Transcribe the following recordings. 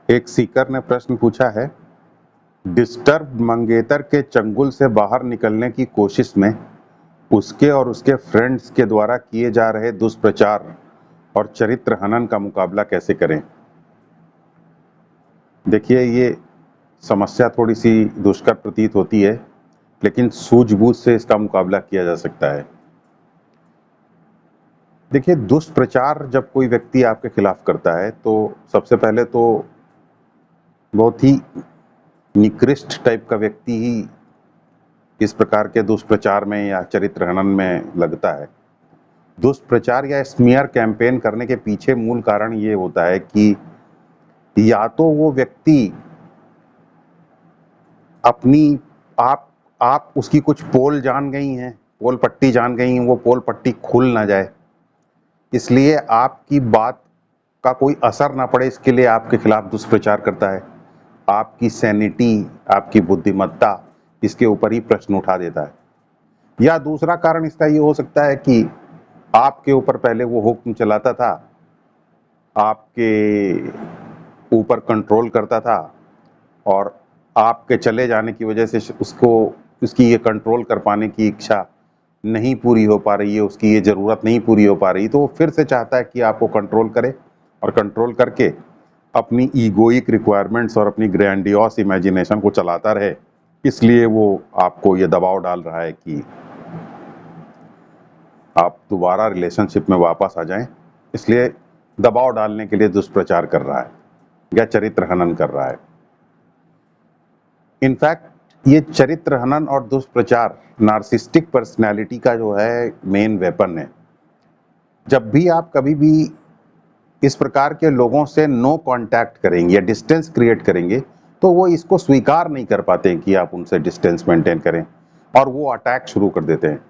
एक सीकर ने प्रश्न पूछा है, डिस्टर्ब मंगेतर के चंगुल से बाहर निकलने की कोशिश में उसके और उसके फ्रेंड्स के द्वारा किए जा रहे दुष्प्रचार और चरित्र हनन का मुकाबला कैसे करें। देखिए, ये समस्या थोड़ी सी दुष्कर प्रतीत होती है, लेकिन सूझबूझ से इसका मुकाबला किया जा सकता है। देखिए, दुष्प्रचार जब कोई व्यक्ति आपके खिलाफ करता है तो सबसे पहले तो बहुत ही निकृष्ट टाइप का व्यक्ति ही इस प्रकार के दुष्प्रचार में या चरित्र हनन में लगता है। दुष्प्रचार या स्मीयर कैंपेन करने के पीछे मूल कारण ये होता है कि या तो वो व्यक्ति अपनी आप उसकी कुछ पोल जान गई हैं, पोल पट्टी जान गई हैं, वो पोल पट्टी खुल ना जाए, इसलिए आपकी बात का कोई असर ना पड़े, इसके लिए आपके खिलाफ दुष्प्रचार करता है। आपकी सैनिटी, आपकी बुद्धिमत्ता, इसके ऊपर ही प्रश्न उठा देता है। या दूसरा कारण इसका ये हो सकता है कि आपके ऊपर पहले वो हुक्म चलाता था, आपके ऊपर कंट्रोल करता था, और आपके चले जाने की वजह से उसको उसकी ये कंट्रोल कर पाने की इच्छा नहीं पूरी हो पा रही है, उसकी ये ज़रूरत नहीं पूरी हो पा रही, तो वो फिर से चाहता है कि आपको कंट्रोल करे, और कंट्रोल करके अपनी ईगोइक रिक्वायरमेंट्स और अपनी ग्रैंडियोस इमेजिनेशन को चलाता रहे। इसलिए वो आपको ये दबाव डाल रहा है कि आप दोबारा रिलेशनशिप में वापस आ जाएं, इसलिए दबाव डालने के लिए दुष्प्रचार कर रहा है या चरित्र हनन कर रहा है। इनफैक्ट ये चरित्र हनन और दुष्प्रचार नार्सिस्टिक पर्सनैलिटी का जो है मेन वेपन है। जब भी आप कभी भी इस प्रकार के लोगों से नो कांटेक्ट करेंगे या डिस्टेंस क्रिएट करेंगे, तो वो इसको स्वीकार नहीं कर पाते हैं कि आप उनसे डिस्टेंस मेंटेन करें, और वो अटैक शुरू कर देते हैं।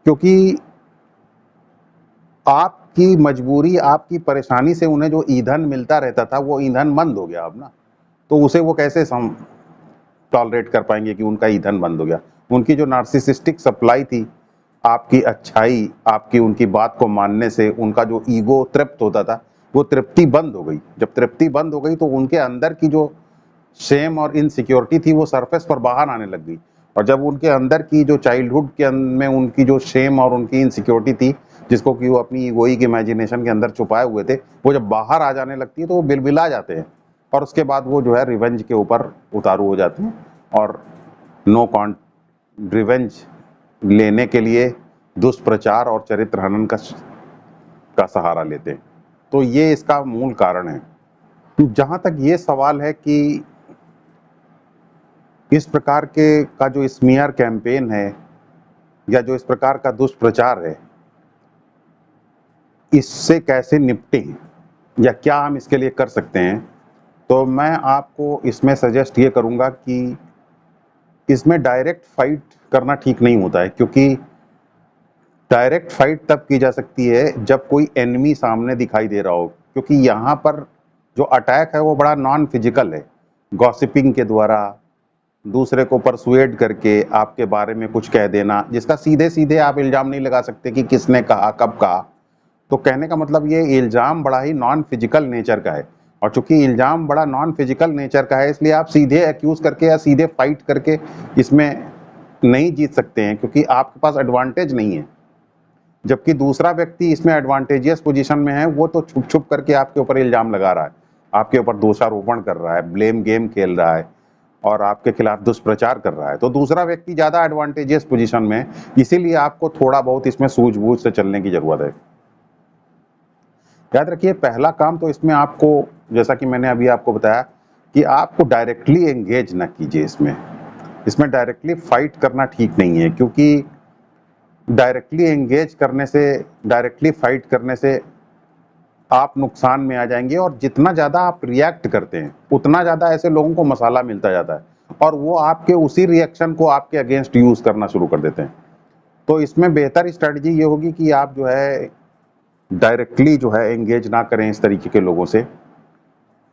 क्योंकि आपकी मजबूरी, आपकी परेशानी से उन्हें जो ईंधन मिलता रहता था, वो ईंधन बंद हो गया अब ना, तो उसे वो कैसे टॉलरेट कर पाएंगे कि उनका ईंधन बंद हो गया। उनकी जो नार्सिसिस्टिक सप्लाई थी, आपकी अच्छाई, आपकी उनकी बात को मानने से उनका जो ईगो तृप्त होता था, वो तृप्ति बंद हो गई। जब तृप्ति बंद हो गई तो उनके अंदर की जो शेम और इनसिक्योरिटी थी वो सरफेस पर बाहर आने लग गई, और जब उनके अंदर की जो चाइल्डहुड के में उनकी जो शेम और उनकी इनसिक्योरिटी थी, जिसको कि वो अपनी ईगोइक इमेजिनेशन के अंदर छुपाए हुए थे, वो जब बाहर आ जाने लगती है तो वो बिलबिला जाते हैं, और उसके बाद वो जो है रिवेंज के ऊपर उतारू हो जाते हैं, और नो कॉन रिवेंज लेने के लिए दुष्प्रचार और चरित्र हनन का सहारा लेते हैं। तो ये इसका मूल कारण है। जहां तक ये सवाल है कि इस प्रकार के का जो स्मीयर कैंपेन है या जो इस प्रकार का दुष्प्रचार है, इससे कैसे निपटें या क्या हम इसके लिए कर सकते हैं, तो मैं आपको इसमें सजेस्ट ये करूंगा कि इसमें डायरेक्ट फाइट करना ठीक नहीं होता है, क्योंकि डायरेक्ट फाइट तब की जा सकती है जब कोई एनिमी सामने दिखाई दे रहा हो, क्योंकि यहाँ पर जो अटैक है वो बड़ा नॉन फिजिकल है। गॉसिपिंग के द्वारा, दूसरे को परसुएड करके आपके बारे में कुछ कह देना, जिसका सीधे सीधे आप इल्जाम नहीं लगा सकते कि किसने कहा, कब कहा। तो कहने का मतलब ये इल्जाम बड़ा ही नॉन फिजिकल नेचर का है, और चूंकि इल्जाम बड़ा नॉन फिजिकल नेचर का है, इसलिए आप सीधे एक्यूज करके या सीधे फाइट करके इसमें नहीं जीत सकते हैं, क्योंकि आपके पास एडवांटेज नहीं है। जबकि दूसरा व्यक्ति इसमें एडवांटेजियस पोजीशन में है, वो तो छुप छुप करके आपके ऊपर इल्जाम लगा रहा है, आपके ऊपर दोषारोपण कर रहा है, ब्लेम गेम खेल रहा है, और आपके खिलाफ दुष्प्रचार कर रहा है। तो दूसरा व्यक्ति ज्यादा एडवांटेजियस पोजीशन में है, इसीलिए आपको थोड़ा बहुत इसमें सूझबूझ से चलने की जरूरत है। याद रखिए, पहला काम तो इसमें आपको, जैसा कि मैंने अभी आपको बताया, कि आपको डायरेक्टली एंगेज ना कीजिए इसमें डायरेक्टली फाइट करना ठीक नहीं है, क्योंकि डायरेक्टली फाइट करने से आप नुकसान में आ जाएंगे, और जितना ज्यादा आप रिएक्ट करते हैं उतना ज्यादा ऐसे लोगों को मसाला मिलता जाता है, और वो आपके उसी रिएक्शन को आपके अगेंस्ट यूज करना शुरू कर देते हैं। तो इसमें बेहतर स्ट्रेटजी ये होगी कि आप जो है डायरेक्टली जो है एंगेज ना करें इस तरीके के लोगों से,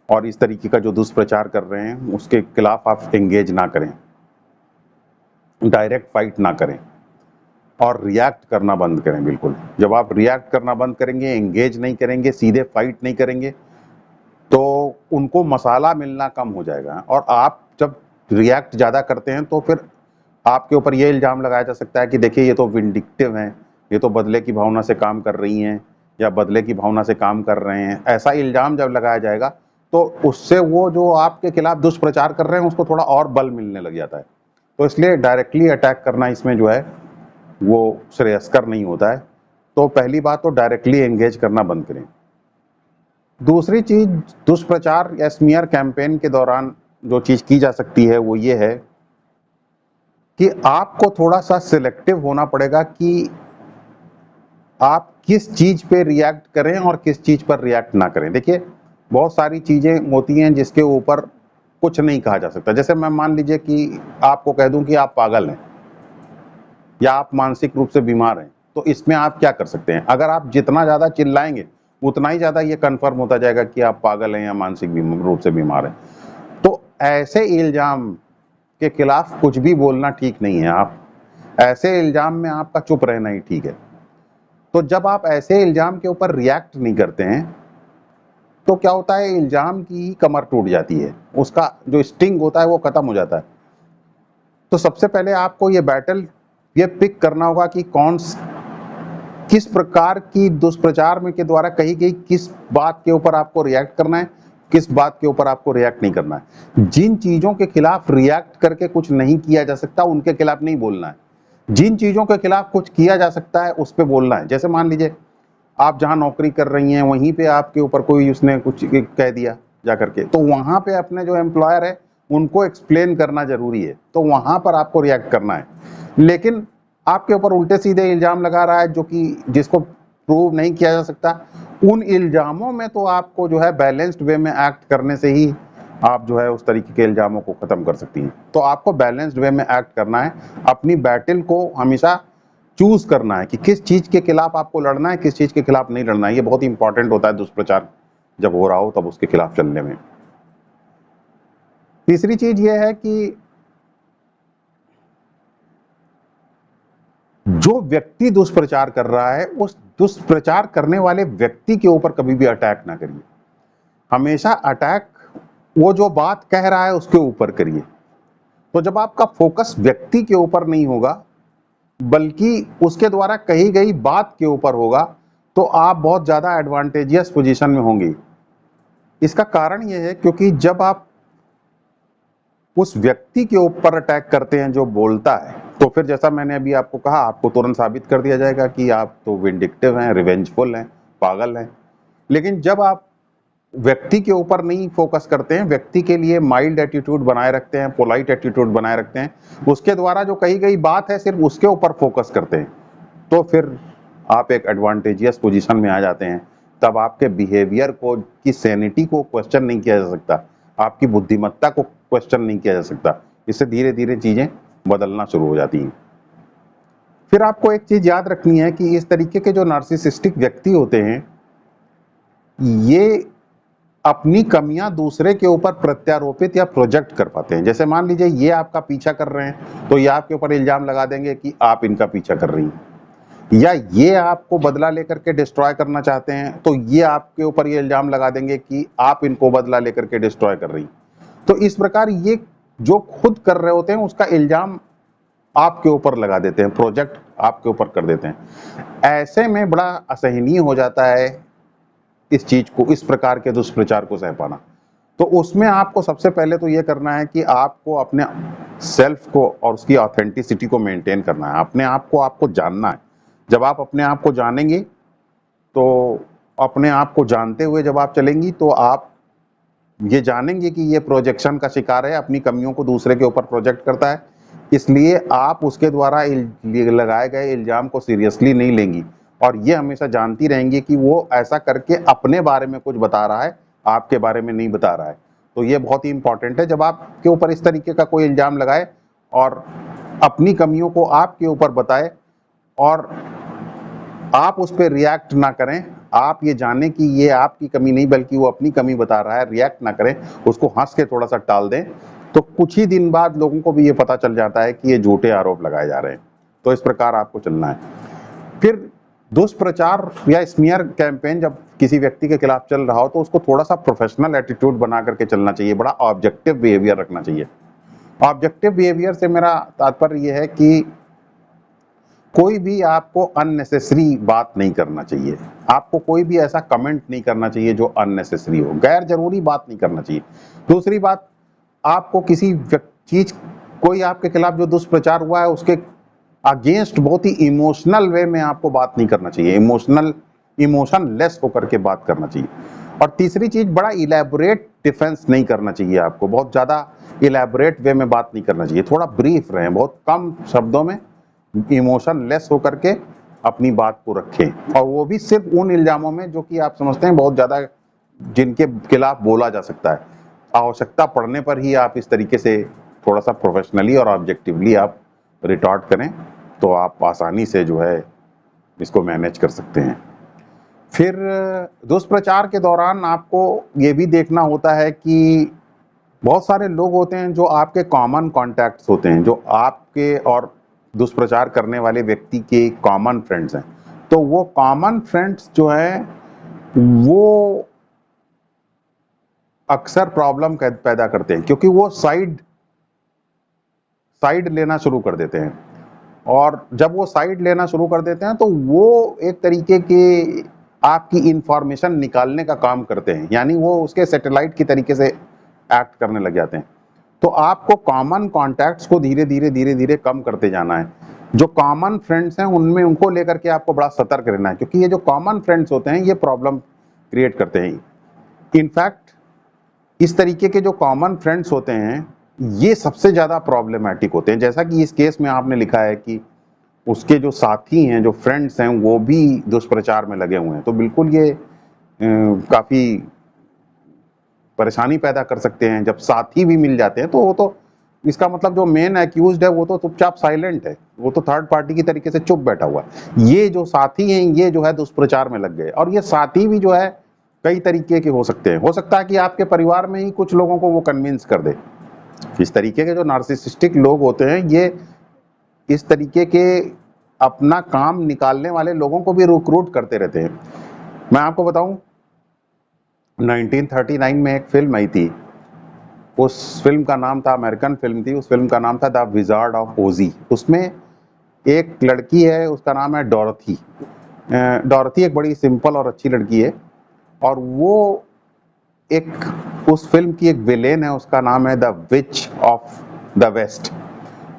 और इस तरीके का जो दुष्प्रचार कर रहे हैं उसके खिलाफ आप एंगेज ना करें, डायरेक्ट फाइट ना करें, और रिएक्ट करना बंद करें। बिल्कुल, जब आप रिएक्ट करना बंद करेंगे, एंगेज नहीं करेंगे, सीधे फाइट नहीं करेंगे, तो उनको मसाला मिलना कम हो जाएगा। और आप जब रिएक्ट ज़्यादा करते हैं तो फिर आपके ऊपर ये इल्ज़ाम लगाया जा सकता है कि देखिए ये तो विंडिक्टिव हैं, ये तो बदले की भावना से काम कर रही हैं या बदले की भावना से काम कर रहे हैं। ऐसा इल्ज़ाम जब लगाया जाएगा तो उससे वो जो आपके खिलाफ दुष्प्रचार कर रहे हैं उसको थोड़ा और बल मिलने लग जाता है। तो इसलिए डायरेक्टली अटैक करना इसमें जो है वो श्रेयस्कर नहीं होता है। तो पहली बात तो डायरेक्टली एंगेज करना बंद करें। दूसरी चीज, दुष्प्रचार या स्मीयर कैंपेन के दौरान जो चीज की जा सकती है वो ये है कि आपको थोड़ा सा सिलेक्टिव होना पड़ेगा कि आप किस चीज पे रिएक्ट करें और किस चीज पर रिएक्ट ना करें। देखिए बहुत सारी चीजें होती हैं जिसके ऊपर कुछ नहीं कहा जा सकता। जैसे मैं मान लीजिए कि आपको कह दूं कि आप पागल हैं या आप मानसिक रूप से बीमार हैं, तो इसमें आप क्या कर सकते हैं? अगर आप जितना ज्यादा चिल्लाएंगे उतना ही ज्यादा ये कंफर्म होता जाएगा कि आप पागल हैं या मानसिक रूप से बीमार हैं। तो ऐसे इल्जाम के खिलाफ कुछ भी बोलना ठीक नहीं है। आप ऐसे इल्जाम में आपका चुप रहना ही ठीक है। तो जब आप ऐसे इल्जाम के ऊपर रिएक्ट नहीं करते हैं तो क्या होता है, इल्जाम की कमर टूट जाती है, उसका जो स्टिंग होता है वो खत्म हो जाता है। तो सबसे पहले आपको ये बैटल ये पिक करना होगा कि किस प्रकार की दुष्प्रचार में के द्वारा कही गई किस बात के ऊपर आपको रिएक्ट करना है, किस बात के ऊपर आपको रिएक्ट नहीं करना है। जिन चीजों के खिलाफ रिएक्ट करके कुछ नहीं किया जा सकता उनके खिलाफ नहीं बोलना है। जिन चीजों के खिलाफ कुछ किया जा सकता है उस पर बोलना है। जैसे मान लीजिए आप जहां नौकरी कर रही हैं वहीं पे आपके ऊपर कोई उसने कुछ कह दिया जा करके, तो वहां पे अपने जो एम्प्लॉयर है उनको एक्सप्लेन करना जरूरी है, तो वहां पर आपको रिएक्ट करना है। लेकिन आपके ऊपर उल्टे सीधे इल्जाम लगा रहा है जो कि जिसको प्रूव नहीं किया जा सकता, उन इल्जामों में तो आपको जो है बैलेंस्ड वे में एक्ट करने से ही आप जो है उस तरीके के इल्जामों को खत्म कर सकती हैं। तो आपको बैलेंस्ड वे में एक्ट करना है, अपनी बैटल को हमेशा चूज करना है कि किस चीज के खिलाफ आपको लड़ना है, किस चीज के खिलाफ नहीं लड़ना है। ये बहुत ही इंपॉर्टेंट होता है दुष्प्रचार जब हो रहा हो तब उसके खिलाफ चलने में। तीसरी चीज ये है कि जो व्यक्ति दुष्प्रचार कर रहा है उस दुष्प्रचार करने वाले व्यक्ति के ऊपर कभी भी अटैक ना करिए। हमेशा अटैक वो जो बात कह रहा है उसके ऊपर करिए। तो जब आपका फोकस व्यक्ति के ऊपर नहीं होगा बल्कि उसके द्वारा कही गई बात के ऊपर होगा तो आप बहुत ज्यादा एडवांटेजियस पोजीशन में होंगे। इसका कारण यह है क्योंकि जब आप उस व्यक्ति के ऊपर अटैक करते हैं जो बोलता है, तो फिर जैसा मैंने अभी आपको कहा, आपको तुरंत साबित कर दिया जाएगा कि आप तो विंडिक्टिव हैं, रिवेंजफुल हैं, पागल हैं। लेकिन जब आप व्यक्ति के ऊपर नहीं फोकस करते हैं, व्यक्ति के लिए माइल्ड एटीट्यूड बनाए रखते हैं, पोलाइट एटीट्यूड बनाए रखते हैं, उसके द्वारा जो कही गई बात है सिर्फ उसके ऊपर फोकस करते हैं, तो फिर आप एक एडवांटेजियस पोजीशन में आ जाते हैं। तब आपके बिहेवियर को की सैनिटी को क्वेश्चन नहीं किया जा सकता, आपकी बुद्धिमत्ता को क्वेश्चन नहीं किया जा सकता। इससे धीरे धीरे चीजें बदलना शुरू हो जाती हैं। फिर आपको एक चीज याद रखनी है कि इस तरीके के जो नार्सिसिस्टिक व्यक्ति होते हैं ये अपनी कमियां दूसरे के ऊपर प्रत्यारोपित या प्रोजेक्ट कर पाते हैं। जैसे मान लीजिए ये आपका पीछा कर रहे हैं तो ये आपके ऊपर इल्जाम लगा देंगे कि आप इनका पीछा कर रही हैं, या ये आपको बदला लेकर के डिस्ट्रॉय करना चाहते हैं तो ये आपके ऊपर ये इल्जाम लगा देंगे कि आप इनको बदला लेकर के डिस्ट्रॉय कर रही। तो इस प्रकार ये जो खुद कर रहे होते हैं उसका इल्जाम आपके ऊपर लगा देते हैं, प्रोजेक्ट आपके ऊपर कर देते हैं। ऐसे में बड़ा असहनीय हो जाता है इस चीज को, इस प्रकार के दुष्प्रचार को सह पाना। तो उसमें आपको सबसे पहले तो ये करना है कि आपको अपने सेल्फ को और उसकी ऑथेंटिसिटी को मेंटेन करना है। अपने आप को आपको जानना है। जब आप अपने आप को जानेंगे तो अपने आप को जानते हुए जब आप चलेंगी तो आप ये जानेंगे कि ये प्रोजेक्शन का शिकार है, अपनी कमियों को दूसरे के ऊपर प्रोजेक्ट करता है, इसलिए आप उसके द्वारा लगाए गए इल्जाम को सीरियसली नहीं लेंगी और ये हमेशा जानती रहेंगी कि वो ऐसा करके अपने बारे में कुछ बता रहा है, आपके बारे में नहीं बता रहा है। तो ये बहुत ही इंपॉर्टेंट है। जब आपके ऊपर इस तरीके का कोई इल्जाम लगाए और अपनी कमियों को आपके ऊपर बताए और आप उस पर रिएक्ट ना करें, आप ये जाने कि ये आपकी कमी नहीं बल्कि वो अपनी कमी बता रहा है, रिएक्ट ना करें, उसको हंस के थोड़ा सा टाल दें, तो कुछ ही दिन बाद लोगों को भी ये पता चल जाता है कि ये झूठे आरोप लगाए जा रहे हैं। तो इस प्रकार आपको चलना है। फिर दुष्प्रचार या स्मीयर कैंपेन जब किसी व्यक्ति के खिलाफ चल रहा हो तो उसको थोड़ा सा प्रोफेशनल एटीट्यूड बना करके चलना चाहिए, बड़ा ऑब्जेक्टिव बिहेवियर रखना चाहिए। ऑब्जेक्टिव बिहेवियर से मेरा तात्पर्य यह है कि कोई भी आपको अननेसेसरी बात नहीं करना चाहिए, आपको कोई भी ऐसा कमेंट नहीं करना चाहिए जो अननेसेसरी हो, गैर जरूरी बात नहीं करना चाहिए। दूसरी बात, आपको किसी चीज, कोई आपके खिलाफ जो दुष्प्रचार हुआ है उसके अगेंस्ट बहुत ही इमोशनल वे में आपको बात नहीं करना चाहिए, इमोशन लेस होकर के बात करना चाहिए। और तीसरी चीज, बड़ा इलेबोरेट डिफेंस नहीं करना चाहिए, आपको बहुत ज्यादा इलेबोरेट वे में बात नहीं करना चाहिए, थोड़ा ब्रीफ रहें, बहुत कम शब्दों में इमोशन लेस होकर के अपनी बात को रखें, और वो भी सिर्फ उन इल्जामों में जो कि आप समझते हैं बहुत ज्यादा जिनके खिलाफ बोला जा सकता है। आवश्यकता पड़ने पर ही आप इस तरीके से थोड़ा सा प्रोफेशनली और ऑब्जेक्टिवली आप रिटॉर्ट करें, तो आप आसानी से जो है इसको मैनेज कर सकते हैं। फिर दुष्प्रचार के दौरान आपको ये भी देखना होता है कि बहुत सारे लोग होते हैं जो आपके कॉमन कॉन्टैक्ट्स होते हैं, जो आपके और दुष्प्रचार करने वाले व्यक्ति के कॉमन फ्रेंड्स हैं। तो वो कॉमन फ्रेंड्स जो हैं वो अक्सर प्रॉब्लम पैदा करते हैं, क्योंकि वो साइड लेना शुरू कर देते हैं, और जब वो साइड लेना शुरू कर देते हैं तो वो एक तरीके के आपकी इंफॉर्मेशन निकालने का काम करते हैं, यानी वो उसके सैटेलाइट की तरीके से एक्ट करने लग जाते हैं। तो आपको कॉमन कॉन्टैक्ट्स को धीरे धीरे कम करते जाना है। जो कॉमन फ्रेंड्स हैं उनमें उनको लेकर के आपको बड़ा सतर्क रहना है, क्योंकि ये जो कॉमन फ्रेंड्स होते हैं ये प्रॉब्लम क्रिएट करते हैं। इनफैक्ट इस तरीके के जो कॉमन फ्रेंड्स होते हैं ये सबसे ज्यादा प्रॉब्लमैटिक होते हैं। जैसा कि इस केस में आपने लिखा है कि उसके जो साथी हैं, जो फ्रेंड्स हैं, वो भी दुष्प्रचार में लगे हुए हैं, तो बिल्कुल ये काफी परेशानी पैदा कर सकते हैं। जब साथी भी मिल जाते हैं तो वो तो इसका मतलब जो मेन एक्यूज्ड है वो तो चुपचाप साइलेंट है, वो तो थर्ड पार्टी की तरीके से चुप बैठा हुआ है। ये जो साथी हैं ये जो है दुष्प्रचार में लग गए, और ये साथी भी जो है कई तरीके के हो सकते हैं। हो सकता है कि आपके परिवार में ही कुछ लोगों को वो कन्विंस कर दे। इस तरीके के जो नार्सिसिस्टिक लोग होते हैं ये इस तरीके के अपना काम निकालने वाले लोगों को भी रिक्रूट करते रहते हैं। मैं आपको बताऊं, 1939 में एक फिल्म आई थी, उस फिल्म का नाम था, अमेरिकन फिल्म थी, उस फिल्म का नाम था द विजार्ड ऑफ ओजी। उसमें एक लड़की है, उसका नाम है डॉरथी। डॉरथी एक बड़ी सिंपल और अच्छी लड़की है, और वो एक उस फिल्म की एक विलेन है, उसका नाम है the witch of the west.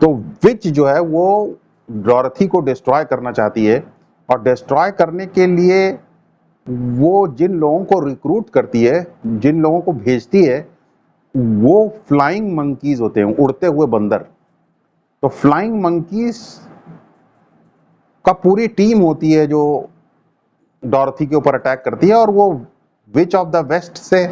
तो विच जो है वो डॉरथी को डिस्ट्रॉय करना चाहती है, और डिस्ट्रॉय करने के लिए वो जिन लोगों को रिक्रूट करती है, जिन लोगों को भेजती है, वो फ्लाइंग मंकीज होते हैं, उड़ते हुए बंदर। तो फ्लाइंग मंकीज का पूरी टीम होती है जो डॉरथी के ऊपर अटैक करती है, और वो विच ऑफ द वेस्ट से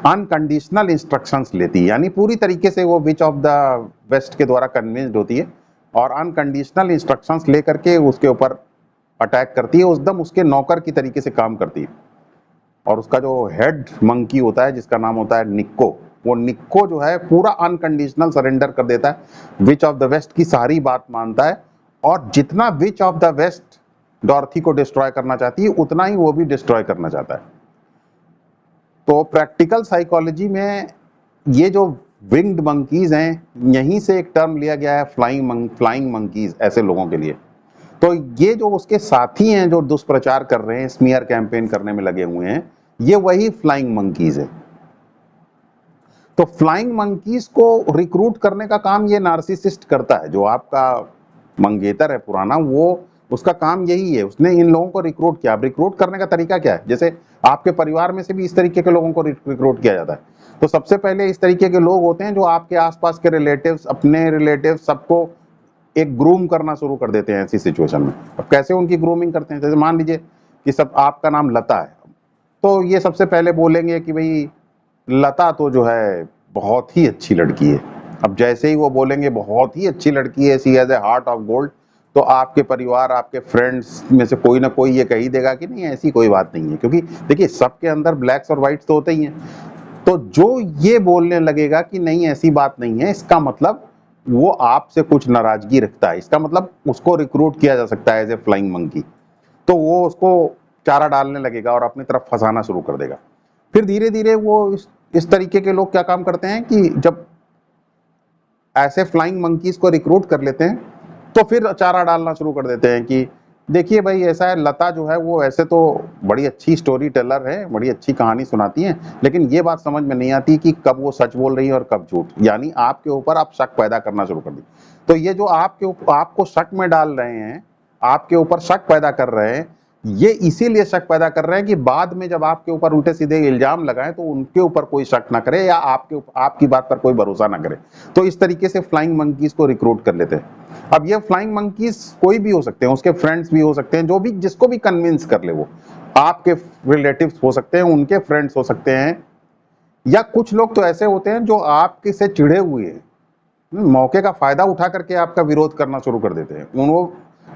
अनकंडीशनल इंस्ट्रक्शंस लेती है, यानी पूरी तरीके से वो विच ऑफ द वेस्ट के द्वारा कन्विंस्ड होती है और अनकंडीशनल इंस्ट्रक्शंस लेकर के उसके ऊपर अटैक करती है, एकदम उसके नौकर की तरीके से काम करती है। और उसका जो हेड मंकी होता है जिसका नाम होता है निक्को, वो निक्को जो है पूरा अनकंडीशनल सरेंडर कर देता है, विच ऑफ द वेस्ट की सारी बात मानता है, और जितना witch of the west Dorothy को डिस्ट्रॉय करना चाहती है उतना ही वो भी डिस्ट्रॉय करना चाहता है। तो प्रैक्टिकल साइकोलॉजी में ये जो विंग्ड मंकीज हैं, यहीं से एक टर्म लिया गया है फ्लाइंग मंकीज, ऐसे लोगों के लिए। तो ये जो उसके साथी हैं जो दुष्प्रचार कर रहे हैं, स्मीयर कैंपेन करने में लगे हुए हैं, ये वही फ्लाइंग मंकीज है। तो फ्लाइंग मंकीज को रिक्रूट करने का काम ये नार्सिसिस्ट करता है। जो आपका मंगेतर है पुराना, वो उसका काम यही है, उसने इन लोगों को रिक्रूट किया। अब रिक्रूट करने का तरीका क्या है? जैसे आपके परिवार में से भी इस तरीके के लोगों को रिक्रूट किया जाता है। तो सबसे पहले इस तरीके के लोग होते हैं जो आपके आसपास के रिलेटिव्स, अपने रिलेटिव्स, सबको एक ग्रूम करना शुरू कर देते हैं ऐसी सिचुएशन में। अब कैसे उनकी ग्रूमिंग करते हैं? जैसे मान लीजिए कि सब आपका नाम लता है, तो ये सबसे पहले बोलेंगे कि भाई लता तो जो है बहुत ही अच्छी लड़की है। अब जैसे ही वो बोलेंगे बहुत ही अच्छी लड़की है, she has a heart of gold, तो आपके परिवार, आपके फ्रेंड्स में से कोई ना कोई ये कह ही देगा कि नहीं, ऐसी कोई बात नहीं है। क्योंकि देखिए सबके अंदर ब्लैक्स और व्हाइट्स तो होते ही हैं। तो जो ये बोलने लगेगा कि नहीं ऐसी बात नहीं है, इसका मतलब वो आपसे कुछ नाराजगी रखता है, इसका मतलब उसको रिक्रूट किया जा सकता है एज ए फ्लाइंग मंकी। तो वो उसको चारा डालने लगेगा और अपनी तरफ फंसाना शुरू कर देगा। फिर धीरे धीरे वो इस तरीके के लोग क्या काम करते हैं कि जब ऐसे फ्लाइंग मंकीज को रिक्रूट कर लेते हैं तो फिर चारा डालना शुरू कर देते हैं कि देखिए भाई ऐसा है, लता जो है वो ऐसे तो बड़ी अच्छी स्टोरी टेलर है, बड़ी अच्छी कहानी सुनाती है, लेकिन ये बात समझ में नहीं आती कि कब वो सच बोल रही है और कब झूठ। यानी आपके ऊपर आप शक पैदा करना शुरू कर दी। तो ये जो आपको शक में डाल रहे हैं, आपके ऊपर शक पैदा कर रहे हैं, ये इसीलिए शक पैदा कर रहे हैं कि बाद में जब आपके ऊपर उल्टे सीधे इल्जाम लगाएं तो उनके ऊपर कोई शक ना करे या आपकी बात पर कोई भरोसा ना करे। तो इस तरीके से फ्लाइंग मंकीज को रिक्रूट कर लेते हैं। अब ये फ्लाइंग मंकीज कोई भी हो सकते हैं, उसके फ्रेंड्स भी हो सकते हैं, जो भी जिसको भी कन्विंस कर ले, वो आपके रिलेटिव्स हो सकते हैं, उनके फ्रेंड्स हो सकते हैं, या कुछ लोग तो ऐसे होते हैं जो आपके से चिढ़े हुए हैं, मौके का फायदा उठा करके आपका विरोध करना शुरू कर देते हैं।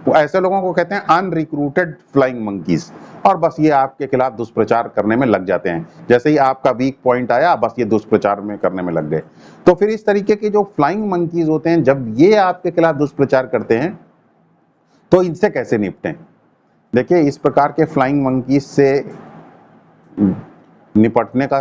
वो ऐसे लोगों को कहते हैं अनरिक्रूटेड फ्लाइंग मंकीज, और बस ये आपके खिलाफ दुष्प्रचार करने में लग जाते हैं। जैसे ही आपका वीक पॉइंट आया, बस ये दुष्प्रचार में करने में लग गए। तो फिर इस तरीके के जो फ्लाइंग मंकीज होते हैं, जब ये आपके खिलाफ दुष्प्रचार करते हैं तो इनसे कैसे निपटें। देखिए, इस प्रकार के फ्लाइंग मंकीज से निपटने का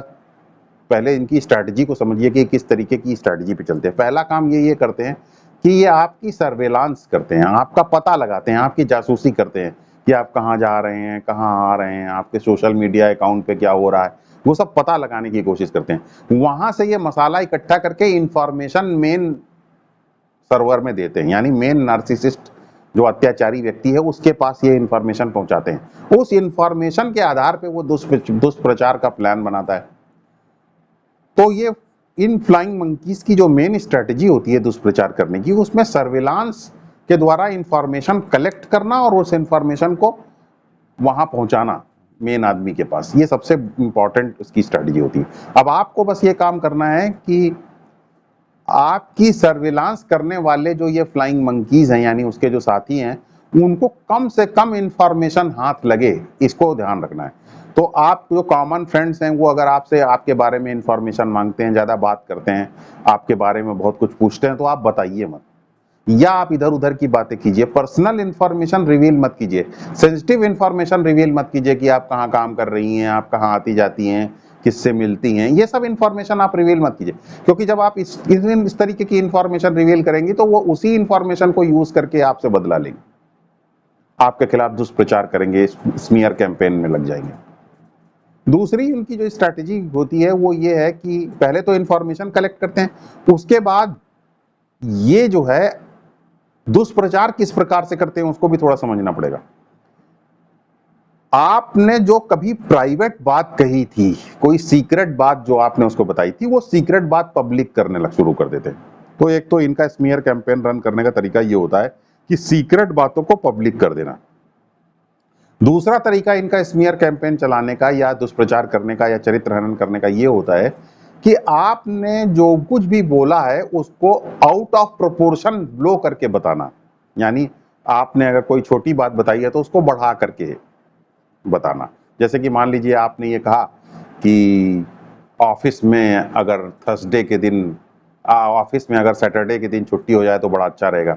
पहले इनकी स्ट्रैटेजी को समझिए कि किस तरीके की स्ट्रैटेजी पे चलते हैं। पहला काम ये करते हैं कि ये आपकी सर्वेलांस करते हैं, आपका पता लगाते हैं, आपकी जासूसी करते हैं कि आप कहाँ जा रहे हैं, कहाँ आ रहे हैं, आपके सोशल मीडिया अकाउंट पे क्या हो रहा है, वो सब पता लगाने की कोशिश करते हैं। वहां से ये मसाला इकट्ठा करके इंफॉर्मेशन मेन सर्वर में देते हैं, यानी मेन नार्सिसिस्ट जो अत्याचारी व्यक्ति है उसके पास ये इंफॉर्मेशन पहुंचाते हैं। उस इंफॉर्मेशन के आधार पे वो दुष्प्रचार का प्लान बनाता है। तो ये इन फ्लाइंग मंकीज की जो मेन स्ट्रेटजी होती है दुष्प्रचार करने की, उसमें सर्विलांस के द्वारा इंफॉर्मेशन कलेक्ट करना और उस इंफॉर्मेशन को वहां पहुंचाना मेन आदमी के पास, ये सबसे इंपॉर्टेंट उसकी स्ट्रेटजी होती है। अब आपको बस ये काम करना है कि आपकी सर्विलांस करने वाले जो ये फ्लाइंग मंकीज हैं, यानी उसके जो साथी हैं, उनको कम से कम इंफॉर्मेशन हाथ लगे, इसको ध्यान रखना है। तो आप जो कॉमन फ्रेंड्स हैं, वो अगर आपसे आपके बारे में इंफॉर्मेशन मांगते हैं, ज्यादा बात करते हैं, आपके बारे में बहुत कुछ पूछते हैं, तो आप बताइए मत, या आप इधर उधर की बातें कीजिए। पर्सनल इंफॉर्मेशन रिवील मत कीजिए, सेंसिटिव इंफॉर्मेशन रिवील मत कीजिए कि आप कहाँ काम कर रही हैं, आप कहाँ आती जाती हैं, किससे मिलती हैं, ये सब इंफॉर्मेशन आप रिवील मत कीजिए। क्योंकि जब आप इस तरीके की इंफॉर्मेशन रिवील करेंगी तो वो उसी इंफॉर्मेशन को यूज करके आपसे बदला लेंगे, आपके खिलाफ दुष्प्रचार करेंगे, स्मीयर कैंपेन में लग जाएंगे। दूसरी उनकी जो स्ट्रैटेजी होती है वो ये है कि पहले तो इंफॉर्मेशन कलेक्ट करते हैं, उसके बाद ये जो है दुष्प्रचार किस प्रकार से करते हैं उसको भी थोड़ा समझना पड़ेगा। आपने जो कभी प्राइवेट बात कही थी, कोई सीक्रेट बात जो आपने उसको बताई थी, वो सीक्रेट बात पब्लिक करने लग शुरू कर देते हैं। तो एक तो इनका स्मीयर कैंपेन रन करने का तरीका ये होता है कि सीक्रेट बातों को पब्लिक कर देना। दूसरा तरीका इनका स्मीयर कैंपेन चलाने का या दुष्प्रचार करने का या चरित्र हनन करने का ये होता है कि आपने जो कुछ भी बोला है उसको आउट ऑफ प्रोपोर्शन ब्लो करके बताना। यानी आपने अगर कोई छोटी बात बताई है तो उसको बढ़ा करके बताना। जैसे कि मान लीजिए आपने ये कहा कि ऑफिस में अगर थर्सडे के दिन ऑफिस में अगर सैटरडे के दिन छुट्टी हो जाए तो बड़ा अच्छा रहेगा।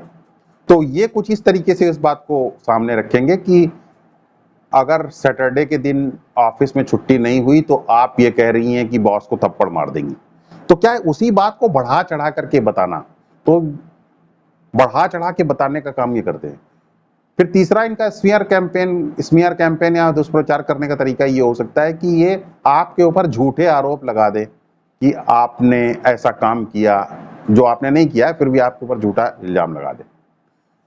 तो ये कुछ इस तरीके से इस बात को सामने रखेंगे कि अगर सैटरडे के दिन ऑफिस में छुट्टी नहीं हुई तो आप ये कह रही हैं कि बॉस को थप्पड़ मार देंगी। तो क्या है, उसी बात को बढ़ा चढ़ा करके बताना। तो बढ़ा चढ़ा के बताने का काम ये करते हैं। फिर तीसरा इनका स्मीयर कैंपेन या दुष्प्रचार करने का तरीका ये हो सकता है कि ये आपके ऊपर झूठे आरोप लगा दे कि आपने ऐसा काम किया जो आपने नहीं किया है, फिर भी आपके ऊपर झूठा इल्जाम लगा दे।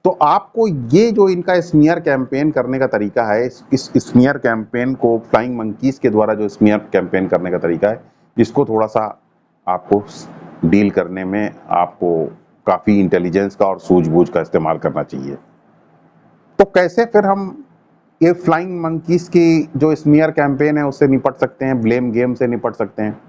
तो आपको ये जो इनका स्मीयर कैंपेन करने का तरीका है, इस स्मीयर कैंपेन को फ्लाइंग मंकीज के द्वारा जो स्मीयर कैंपेन करने का तरीका है, इसको थोड़ा सा आपको डील करने में आपको काफी इंटेलिजेंस का और सूझबूझ का इस्तेमाल करना चाहिए। तो कैसे फिर हम ये फ्लाइंग मंकीज की जो स्मीयर कैंपेन है उससे निपट सकते हैं, ब्लेम गेम से निपट सकते हैं।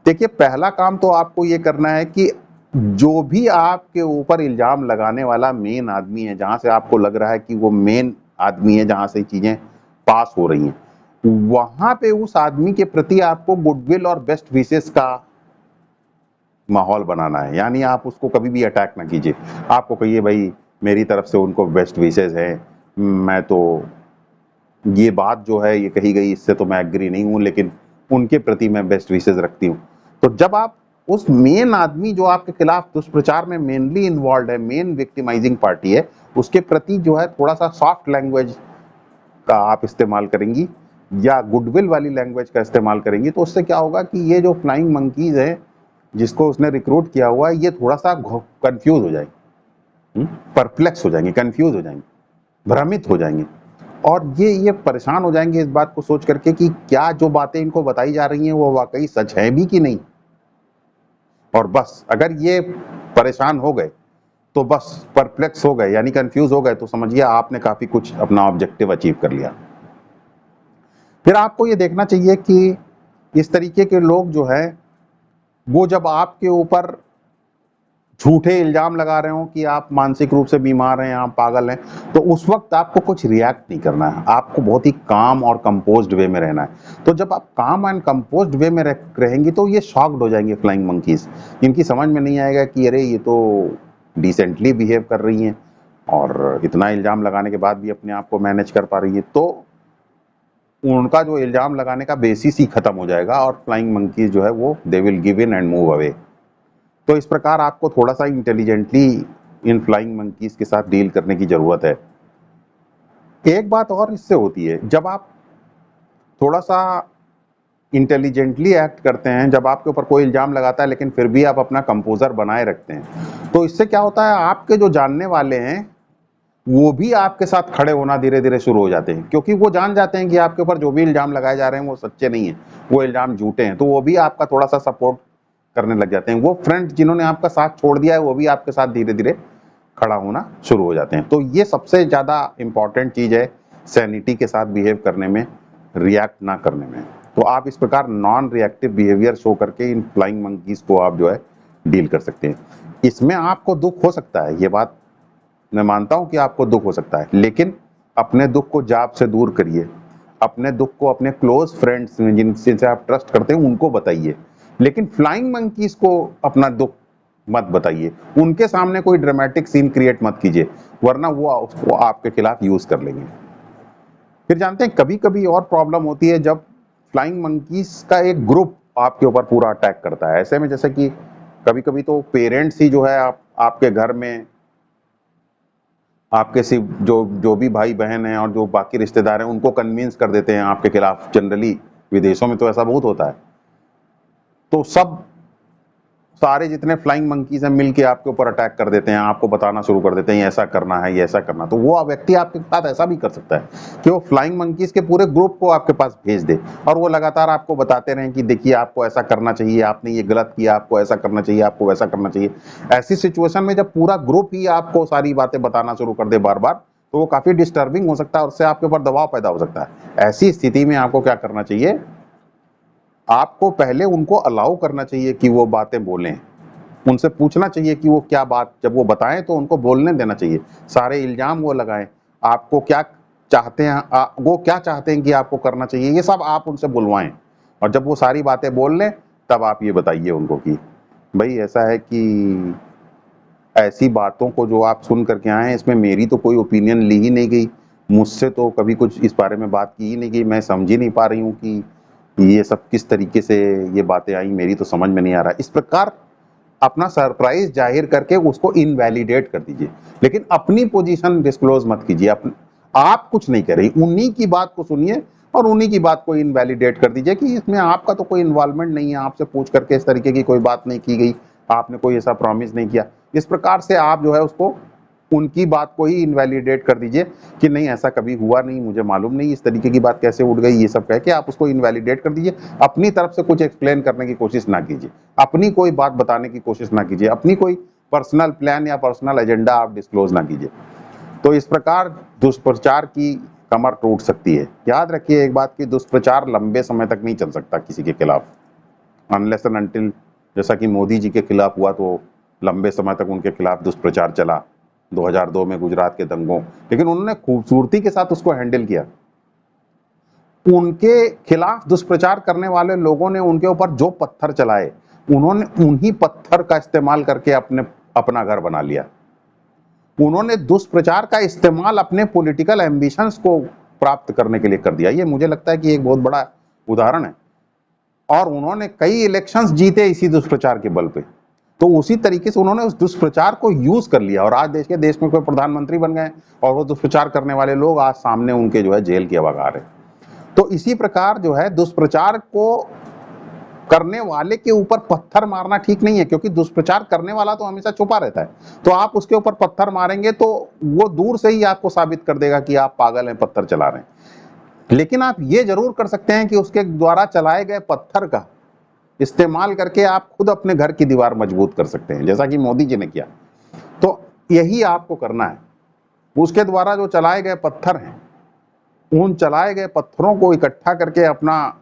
देखिए, पहला काम तो आपको ये करना है कि जो भी आपके ऊपर इल्जाम लगाने वाला मेन आदमी है, जहां से आपको लग रहा है कि वो मेन आदमी है जहां से चीजें पास हो रही हैं, वहां पे उस आदमी के प्रति आपको गुडविल और बेस्ट विशेस का माहौल बनाना है। यानी आप उसको कभी भी अटैक ना कीजिए। आपको कहिए भाई मेरी तरफ से उनको बेस्ट विशेस है, मैं तो ये बात जो है ये कही गई, इससे तो मैं एग्री नहीं हूँ, लेकिन उनके प्रति मैं बेस्ट विशेज रखती हूँ। तो जब आप उस मेन आदमी जो आपके खिलाफ दुष्प्रचार में मेनली इन्वॉल्व है, मेन विक्टिमाइजिंग पार्टी है, उसके प्रति जो है थोड़ा सा सॉफ्ट लैंग्वेज का आप इस्तेमाल करेंगी या गुडविल वाली लैंग्वेज का इस्तेमाल करेंगी, तो उससे क्या होगा कि ये जो फ्लाइंग मंकीज है जिसको उसने रिक्रूट किया हुआ है, ये थोड़ा सा कंफ्यूज हो जाएंगे, परप्लेक्स हो जाएंगे, कंफ्यूज हो जाएंगे, भ्रमित हो जाएंगे, और ये परेशान हो जाएंगे इस बात को सोच करके कि क्या जो बातें इनको बताई जा रही हैं वो वाकई सच है भी कि नहीं। और बस अगर ये परेशान हो गए तो बस परप्लेक्स हो गए यानी कंफ्यूज हो गए, तो समझिए आपने काफी कुछ अपना ऑब्जेक्टिव अचीव कर लिया। फिर आपको ये देखना चाहिए कि इस तरीके के लोग जो है वो जब आपके ऊपर झूठे इल्जाम लगा रहे हो कि आप मानसिक रूप से बीमार हैं, आप पागल हैं, तो उस वक्त आपको कुछ रिएक्ट नहीं करना है, आपको बहुत ही काम और कंपोज्ड वे में रहना है। तो जब आप काम एंड कंपोज्ड वे में रहेंगी तो ये शॉक्ड हो जाएंगे फ्लाइंग मंकीज, इनकी समझ में नहीं आएगा कि अरे ये तो डिसेंटली बिहेव कर रही हैं और इतना इल्जाम लगाने के बाद भी अपने आप को मैनेज कर पा रही है, तो उनका जो इल्जाम लगाने का बेसिस ही खत्म हो जाएगा और फ्लाइंग मंकीज जो है वो they will give in and move away. तो इस प्रकार आपको थोड़ा सा इंटेलिजेंटली इन फ्लाइंग मंकीज के साथ डील करने की जरूरत है। एक बात और इससे होती है, जब आप थोड़ा सा इंटेलिजेंटली एक्ट करते हैं, जब आपके ऊपर कोई इल्जाम लगाता है लेकिन फिर भी आप अपना कंपोजर बनाए रखते हैं, तो इससे क्या होता है, आपके जो जानने वाले हैं वो भी आपके साथ खड़े होना धीरे धीरे शुरू हो जाते हैं, क्योंकि वो जान जाते हैं कि आपके ऊपर जो भी इल्जाम लगाए जा रहे हैं वो सच्चे नहीं है, वो इल्जाम झूठे हैं, तो वो भी आपका थोड़ा सा सपोर्ट करने लग जाते हैं। वो फ्रेंड्स जिन्होंने आपका साथ छोड़ दिया है वो भी आपके साथ धीरे धीरे खड़ा होना शुरू हो जाते हैं। तो ये सबसे ज्यादा इंपॉर्टेंट चीज है सैनिटी के साथ बिहेव करने में, रिएक्ट ना करने में। तो आप इस प्रकार नॉन रिएक्टिव बिहेवियर शो करके इन फ्लाइंग मंकीज को आप जो है डील कर सकते हैं। इसमें आपको दुख हो सकता है, ये बात मैं मानता हूं कि आपको दुख हो सकता है, लेकिन अपने दुख को जाब से दूर करिए, अपने दुख को अपने क्लोज फ्रेंड्स में जिनसे आप ट्रस्ट करते हैं उनको बताइए, लेकिन फ्लाइंग मंकीज को अपना दुख मत बताइए, उनके सामने कोई ड्रामेटिक सीन क्रिएट मत कीजिए, वरना वो उसको आपके खिलाफ यूज कर लेंगे। फिर जानते हैं कभी कभी और प्रॉब्लम होती है जब फ्लाइंग मंकीज का एक ग्रुप आपके ऊपर पूरा अटैक करता है। ऐसे में जैसे कि कभी कभी तो पेरेंट्स ही जो है आपके घर में आपके सिर्फ जो जो भी भाई बहन हैं और जो बाकी रिश्तेदार हैं उनको कन्विंस कर देते हैं आपके खिलाफ। जनरली विदेशों में तो ऐसा बहुत होता है। तो सब सारे जितने फ्लाइंग मंकीज हैं मिलके आपके ऊपर अटैक कर देते हैं, आपको बताना शुरू कर देते हैं ऐसा करना है, ये ऐसा करना। तो वो व्यक्ति आपके साथ ऐसा भी कर सकता है कि वो फ्लाइंग मंकीज के पूरे ग्रुप को आपके पास भेज दे और वो लगातार आपको बताते रहें कि देखिए आपको ऐसा करना चाहिए, आपने ये गलत किया, आपको ऐसा करना चाहिए, आपको वैसा करना चाहिए। ऐसी सिचुएशन में जब पूरा ग्रुप ही आपको सारी बातें बताना शुरू कर दे बार बार, तो वो काफी डिस्टर्बिंग हो सकता है, उससे आपके ऊपर दबाव पैदा हो सकता है। ऐसी स्थिति में आपको क्या करना चाहिए, आपको पहले उनको अलाउ करना चाहिए कि वो बातें बोलें, उनसे पूछना चाहिए कि वो क्या बात, जब वो बताएं तो उनको बोलने देना चाहिए। सारे इल्जाम वो लगाएं, आपको क्या चाहते हैं, वो क्या चाहते हैं कि आपको करना चाहिए, ये सब आप उनसे बुलवाएं। और जब वो सारी बातें बोल लें तब आप ये बताइए उनको कि भाई ऐसा है कि ऐसी बातों को जो आप सुन करके आए हैं इसमें मेरी तो कोई ओपिनियन ली ही नहीं गई, मुझसे तो कभी कुछ इस बारे में बात की ही नहीं गई, मैं समझ ही नहीं पा रही हूँ कि ये सब किस तरीके से ये बातें आई, मेरी तो समझ में नहीं आ रहा। इस प्रकार अपना सरप्राइज जाहिर करके उसको इनवैलिडेट कर दीजिए, लेकिन अपनी पोजीशन डिस्क्लोज मत कीजिए। आप कुछ नहीं कह रही, उन्हीं की बात को सुनिए और उन्हीं की बात को इनवैलिडेट कर दीजिए कि इसमें आपका तो कोई इन्वॉल्वमेंट नहीं है, आपसे पूछ करके इस तरीके की कोई बात नहीं की गई, आपने कोई ऐसा प्रॉमिस नहीं किया। इस प्रकार से आप जो है उसको उनकी बात को ही इनवैलिडेट कर दीजिए कि नहीं ऐसा कभी हुआ नहीं, मुझे मालूम नहीं इस तरीके की बात कैसे उठ गई, ये सब कह के आप उसको इनवैलिडेट कर दीजिए। अपनी तरफ से कुछ एक्सप्लेन करने की कोशिश ना कीजिए, अपनी कोई बात बताने की कोशिश ना कीजिए, अपनी कोई पर्सनल प्लान या पर्सनल एजेंडा आप डिस्क्लोज ना कीजिए। तो इस प्रकार दुष्प्रचार की कमर टूट सकती है। याद रखिए एक बात कि दुष्प्रचार लंबे समय तक नहीं चल सकता किसी के खिलाफ, अनलेस एंड अनटिल, जैसा कि मोदी जी के खिलाफ हुआ तो लंबे समय तक उनके खिलाफ दुष्प्रचार चला 2002 में गुजरात के दंगों, लेकिन उन्होंने खूबसूरती के साथ उसको हैंडल किया। उनके खिलाफ दुष्प्रचार करने वाले लोगों ने उनके ऊपर जो पत्थर चलाए, उन्होंने उन्हीं पत्थर का इस्तेमाल करके अपना घर बना लिया। उन्होंने दुष्प्रचार का इस्तेमाल अपने पॉलिटिकल एम्बिशंस को प्राप्त करने के लिए कर दिया। ये मुझे लगता है कि एक बहुत बड़ा उदाहरण है, और उन्होंने कई इलेक्शंस जीते इसी दुष्प्रचार के बल पे। तो उसी तरीके से उन्होंने उस दुष्प्रचार को यूज कर लिया, और आज देश में कोई प्रधानमंत्री बन गए, और वो दुष्प्रचार करने वाले लोग आज सामने उनके जो है जेल की आवाज़ है। तो इसी प्रकार जो है दुष्प्रचार को करने वाले के ऊपर पत्थर मारना ठीक नहीं है, क्योंकि दुष्प्रचार करने वाला तो हमेशा छुपा रहता है। तो आप उसके ऊपर पत्थर मारेंगे तो वो दूर से ही आपको साबित कर देगा कि आप पागल हैं, पत्थर चला रहे हैं। लेकिन आप ये जरूर कर सकते हैं कि उसके द्वारा चलाए गए पत्थर का इस्तेमाल करके आप खुद अपने घर की दीवार मजबूत कर सकते हैं, जैसा कि मोदी जी ने किया। तो यही आपको करना है। उसके द्वारा जो चलाए गए पत्थर हैं, उन चलाए गए पत्थरों को इकट्ठा करके अपना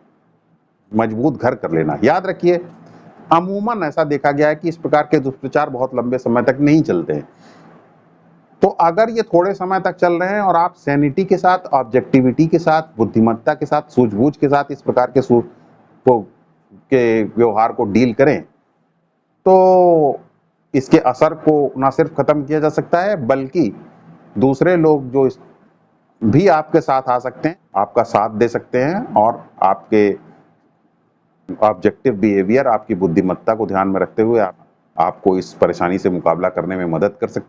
मजबूत घर कर लेना। याद रखिए, अमूमन ऐसा देखा गया है कि इस प्रकार के दुष्प्रचार बहुत लंबे समय तक नहीं चलते हैं। तो अगर ये थोड़े समय तक चल रहे हैं और आप सैनिटी के साथ, ऑब्जेक्टिविटी के साथ, बुद्धिमत्ता के साथ, सूझबूझ के साथ इस प्रकार के व्यवहार को डील करें, तो इसके असर को ना सिर्फ खत्म किया जा सकता है, बल्कि दूसरे लोग जो भी आपके साथ आ सकते हैं, आपका साथ दे सकते हैं, और आपके ऑब्जेक्टिव बिहेवियर, आपकी बुद्धिमत्ता को ध्यान में रखते हुए आपको इस परेशानी से मुकाबला करने में मदद कर सकते हैं।